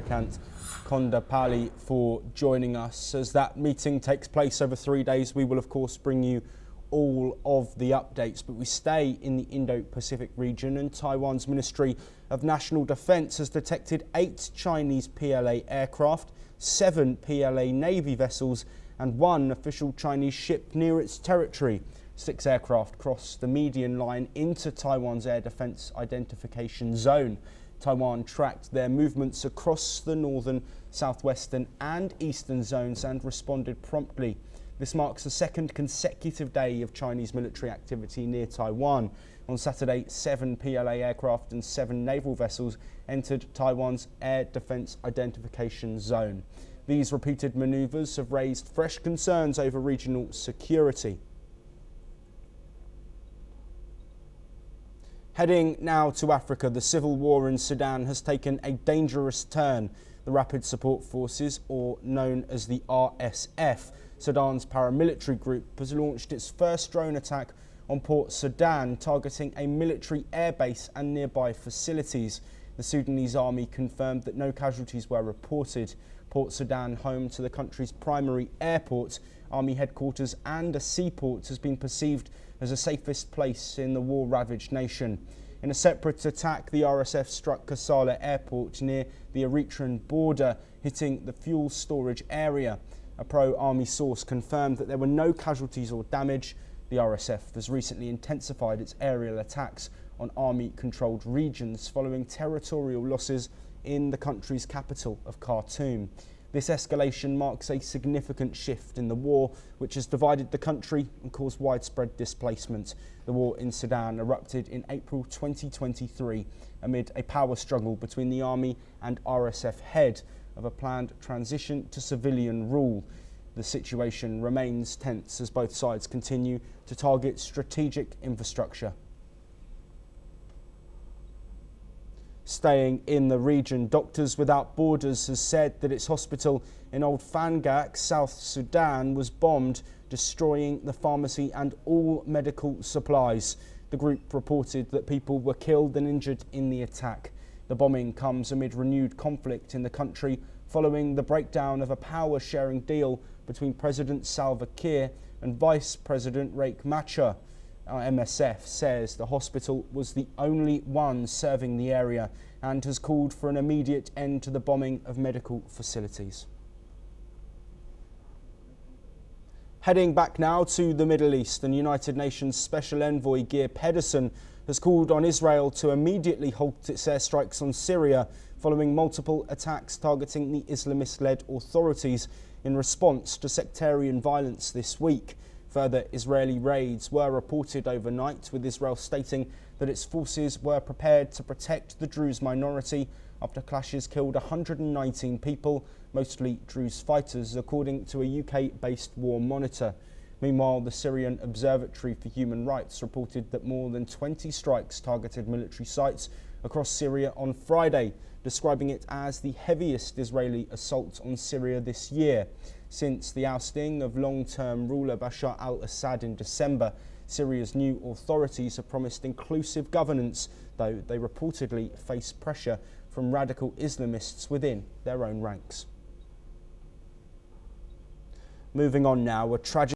Kant Kondapalli for joining us. As that meeting takes place over 3 days, we will of course bring you all of the updates, but we stay in the Indo-Pacific region, and Taiwan's Ministry of National Defence has detected 8 Chinese PLA aircraft, 7 PLA Navy vessels and 1 official Chinese ship near its territory. 6 aircraft crossed the median line into Taiwan's air defence identification zone. Taiwan tracked their movements across the northern, southwestern and eastern zones and responded promptly. This marks the 2nd consecutive day of Chinese military activity near Taiwan. On Saturday, 7 PLA aircraft and 7 naval vessels entered Taiwan's air defence identification zone. These repeated manoeuvres have raised fresh concerns over regional security. Heading now to Africa, the civil war in Sudan has taken a dangerous turn. The Rapid Support Forces, or known as the RSF, Sudan's paramilitary group, has launched its first drone attack on Port Sudan, targeting a military airbase and nearby facilities. The Sudanese army confirmed that no casualties were reported. Port Sudan, home to the country's primary airport, army headquarters and a seaport, has been perceived as the safest place in the war-ravaged nation. In a separate attack, the RSF struck Kassala airport near the Eritrean border, hitting the fuel storage area. A pro-army source confirmed that there were no casualties or damage. The RSF has recently intensified its aerial attacks on army-controlled regions following territorial losses in the country's capital of Khartoum. This escalation marks a significant shift in the war, which has divided the country and caused widespread displacement. The war in Sudan erupted in April 2023 amid a power struggle between the army and RSF head of a planned transition to civilian rule. The situation remains tense as both sides continue to target strategic infrastructure. Staying in the region, Doctors Without Borders has said that its hospital in Old Fangak, South Sudan, was bombed, destroying the pharmacy and all medical supplies. The group reported that people were killed and injured in the attack. The bombing comes amid renewed conflict in the country following the breakdown of a power-sharing deal between President Salva Kiir and Vice President Riek Machar. MSF says the hospital was the only one serving the area and has called for an immediate end to the bombing of medical facilities. Heading back now to the Middle East, and United Nations Special Envoy Geir Pedersen has called on Israel to immediately halt its airstrikes on Syria following multiple attacks targeting the Islamist-led authorities in response to sectarian violence this week. Further Israeli raids were reported overnight, with Israel stating that its forces were prepared to protect the Druze minority after clashes killed 119 people, mostly Druze fighters, according to a UK-based war monitor. Meanwhile, the Syrian Observatory for Human Rights reported that more than 20 strikes targeted military sites across Syria on Friday, describing it as the heaviest Israeli assault on Syria this year. Since the ousting of long-term ruler Bashar al-Assad in December, Syria's new authorities have promised inclusive governance, though they reportedly face pressure from radical Islamists within their own ranks. Moving on now, a tragic